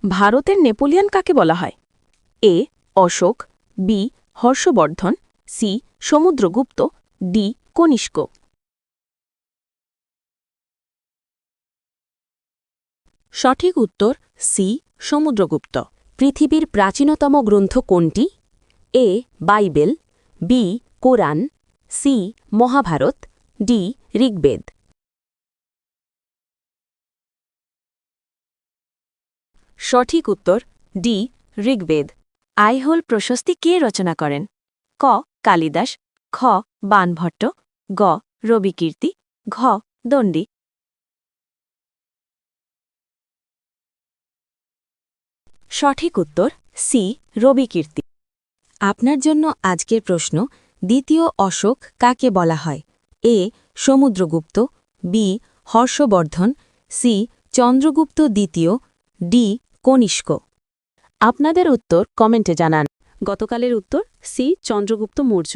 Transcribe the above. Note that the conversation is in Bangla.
ভারতের নেপোলিয়ন কাকে বলা হয়? A Ashoka, B Harshavardhana, C Samudragupta, D Kanishka. সঠিক উত্তর সি সমুদ্রগুপ্ত। পৃথিবীর প্রাচীনতম গ্রন্থ কোনটি? A Bible, B Quran, C Mahabharata, D Rigveda. সঠিক উত্তর ডি ঋগ্বেদ। আইহোল প্রশস্তি কে রচনা করেন? ক কালিদাস, খ বাণভট্ট, গ রবিকীর্তি, ঘ দণ্ডী। সঠিক উত্তর সি রবিকীর্তি। আপনার জন্য আজকের প্রশ্ন, দ্বিতীয় অশোক কাকে বলা হয়? এ সমুদ্রগুপ্ত, বি হর্ষবর্ধন, সি চন্দ্রগুপ্ত দ্বিতীয়, ডি কনিষ্ক। আপনাদের উত্তর কমেন্টে জানান। গতকালের উত্তর সি চন্দ্রগুপ্ত মৌর্য।